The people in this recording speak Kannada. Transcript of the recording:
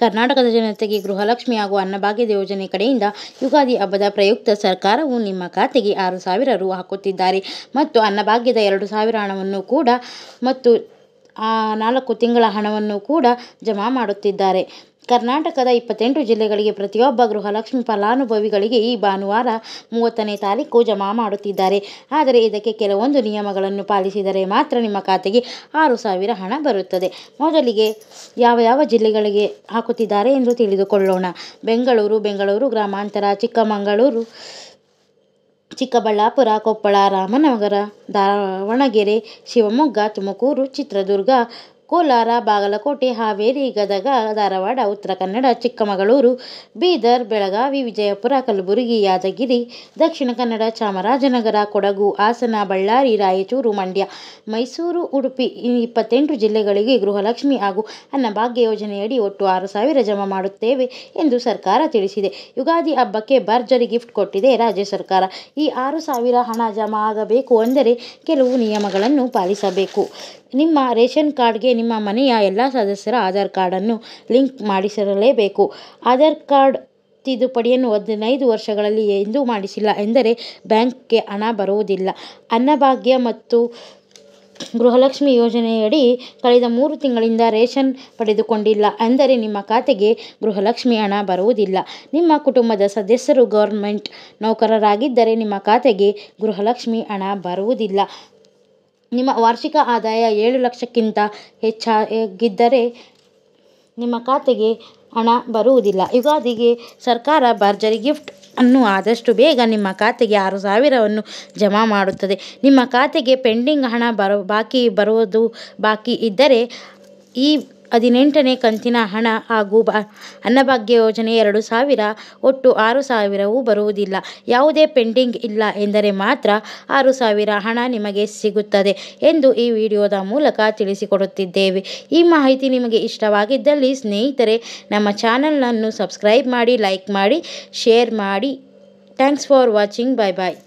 ಕರ್ನಾಟಕದ ಜನತೆಗೆ ಗೃಹಲಕ್ಷ್ಮಿ ಹಾಗೂ ಅನ್ನಭಾಗ್ಯದ ಯೋಜನೆ ಕಡೆಯಿಂದ ಯುಗಾದಿ ಹಬ್ಬದ ಪ್ರಯುಕ್ತ ಸರ್ಕಾರವು ನಿಮ್ಮ ಖಾತೆಗೆ 6,000 ರು ಹಾಕುತ್ತಿದ್ದಾರೆ ಮತ್ತು ಅನ್ನಭಾಗ್ಯದ 2,000 ಹಣವನ್ನು ಕೂಡ ಮತ್ತು 4 ತಿಂಗಳ ಹಣವನ್ನು ಕೂಡ ಜಮಾ ಮಾಡುತ್ತಿದ್ದಾರೆ. ಕರ್ನಾಟಕದ 28 ಜಿಲ್ಲೆಗಳಿಗೆ ಪ್ರತಿಯೊಬ್ಬ ಗೃಹಲಕ್ಷ್ಮಿ ಫಲಾನುಭವಿಗಳಿಗೆ ಈ ಭಾನುವಾರ 30ನೇ ತಾರೀಕು ಜಮಾ ಮಾಡುತ್ತಿದ್ದಾರೆ. ಆದರೆ ಇದಕ್ಕೆ ಕೆಲವೊಂದು ನಿಯಮಗಳನ್ನು ಪಾಲಿಸಿದರೆ ಮಾತ್ರ ನಿಮ್ಮ ಖಾತೆಗೆ 6,000 ಹಣ ಬರುತ್ತದೆ. ಮೊದಲಿಗೆ ಯಾವ ಜಿಲ್ಲೆಗಳಿಗೆ ಹಾಕುತ್ತಿದ್ದಾರೆ ಎಂದು ತಿಳಿದುಕೊಳ್ಳೋಣ. ಬೆಂಗಳೂರು ಗ್ರಾಮಾಂತರ, ಚಿಕ್ಕಮಗಳೂರು, ಚಿಕ್ಕಬಳ್ಳಾಪುರ, ಕೊಪ್ಪಳ, ರಾಮನಗರ, ದಾವಣಗೆರೆ, ಶಿವಮೊಗ್ಗ, ತುಮಕೂರು, ಚಿತ್ರದುರ್ಗ, ಕೋಲಾರ, ಬಾಗಲಕೋಟೆ, ಹಾವೇರಿ, ಗದಗ, ಧಾರವಾಡ, ಉತ್ತರ ಕನ್ನಡ, ಚಿಕ್ಕಮಗಳೂರು, ಬೀದರ್, ಬೆಳಗಾವಿ, ವಿಜಯಪುರ, ಕಲಬುರಗಿ, ಯಾದಗಿರಿ, ದಕ್ಷಿಣ ಕನ್ನಡ, ಚಾಮರಾಜನಗರ, ಕೊಡಗು, ಹಾಸನ, ಬಳ್ಳಾರಿ, ರಾಯಚೂರು, ಮಂಡ್ಯ, ಮೈಸೂರು, ಉಡುಪಿ ಈ 28 ಜಿಲ್ಲೆಗಳಿಗೆ ಗೃಹಲಕ್ಷ್ಮಿ ಹಾಗೂ ಅನ್ನಭಾಗ್ಯ ಯೋಜನೆಯಡಿ ಒಟ್ಟು 6,000 ಜಮಾ ಮಾಡುತ್ತೇವೆ ಎಂದು ಸರ್ಕಾರ ತಿಳಿಸಿದೆ. ಯುಗಾದಿ ಹಬ್ಬಕ್ಕೆ ಭರ್ಜರಿ ಗಿಫ್ಟ್ ಕೊಟ್ಟಿದೆ ರಾಜ್ಯ ಸರ್ಕಾರ. ಈ 6,000 ಹಣ ಜಮಾ ಆಗಬೇಕು ಅಂದರೆ ಕೆಲವು ನಿಯಮಗಳನ್ನು ಪಾಲಿಸಬೇಕು. ನಿಮ್ಮ ರೇಷನ್ ಕಾರ್ಡ್ಗೆ ನಿಮ್ಮ ಮನೆಯ ಎಲ್ಲ ಸದಸ್ಯರ ಆಧಾರ್ ಕಾರ್ಡನ್ನು ಲಿಂಕ್ ಮಾಡಿಸಿರಲೇಬೇಕು. ಆಧಾರ್ ಕಾರ್ಡ್ ತಿದ್ದುಪಡಿಯನ್ನು 15 ವರ್ಷಗಳಲ್ಲಿ ಎಂದೂ ಮಾಡಿಸಿಲ್ಲ ಎಂದರೆ ಬ್ಯಾಂಕ್ಗೆ ಹಣ ಬರುವುದಿಲ್ಲ. ಅನ್ನಭಾಗ್ಯ ಮತ್ತು ಗೃಹಲಕ್ಷ್ಮಿ ಯೋಜನೆಯಡಿ ಕಳೆದ 3 ತಿಂಗಳಿಂದ ರೇಷನ್ ಪಡೆದುಕೊಂಡಿಲ್ಲ ಎಂದರೆ ನಿಮ್ಮ ಖಾತೆಗೆ ಗೃಹಲಕ್ಷ್ಮಿ ಹಣ ಬರುವುದಿಲ್ಲ. ನಿಮ್ಮ ಕುಟುಂಬದ ಸದಸ್ಯರು ಗೌರ್ಮೆಂಟ್ ನೌಕರರಾಗಿದ್ದರೆ ನಿಮ್ಮ ಖಾತೆಗೆ ಗೃಹಲಕ್ಷ್ಮಿ ಹಣ ಬರುವುದಿಲ್ಲ. ನಿಮ್ಮ ವಾರ್ಷಿಕ ಆದಾಯ 7 ಲಕ್ಷಕ್ಕಿಂತ ಹೆಚ್ಚಾಗಿದ್ದರೆ ನಿಮ್ಮ ಖಾತೆಗೆ ಹಣ ಬರುವುದಿಲ್ಲ. ಯುಗಾದಿಗೆ ಸರ್ಕಾರ ಭರ್ಜರಿ ಗಿಫ್ಟ್ ಅನ್ನು ಆದಷ್ಟು ಬೇಗ ನಿಮ್ಮ ಖಾತೆಗೆ 6,000ವನ್ನು ಜಮಾ ಮಾಡುತ್ತದೆ. ನಿಮ್ಮ ಖಾತೆಗೆ ಪೆಂಡಿಂಗ್ ಹಣ ಬಾಕಿ ಇದ್ದರೆ ಈ 18ನೇ ಕಂತಿನ ಹಣ ಹಾಗೂ ಅನ್ನಭಾಗ್ಯ ಯೋಜನೆ 2,000 ಒಟ್ಟು 6,000ವು ಬರುವುದಿಲ್ಲ. ಯಾವುದೇ ಪೆಂಡಿಂಗ್ ಇಲ್ಲ ಎಂದರೆ ಮಾತ್ರ 6,000 ಹಣ ನಿಮಗೆ ಸಿಗುತ್ತದೆ ಎಂದು ಈ ವಿಡಿಯೋದ ಮೂಲಕ ತಿಳಿಸಿಕೊಡುತ್ತಿದ್ದೇವೆ. ಈ ಮಾಹಿತಿ ನಿಮಗೆ ಇಷ್ಟವಾಗಿದ್ದಲ್ಲಿ ಸ್ನೇಹಿತರೆ ನಮ್ಮ ಚಾನಲನ್ನು ಸಬ್ಸ್ಕ್ರೈಬ್ ಮಾಡಿ, ಲೈಕ್ ಮಾಡಿ, ಶೇರ್ ಮಾಡಿ. Thanks for watching. Bye bye.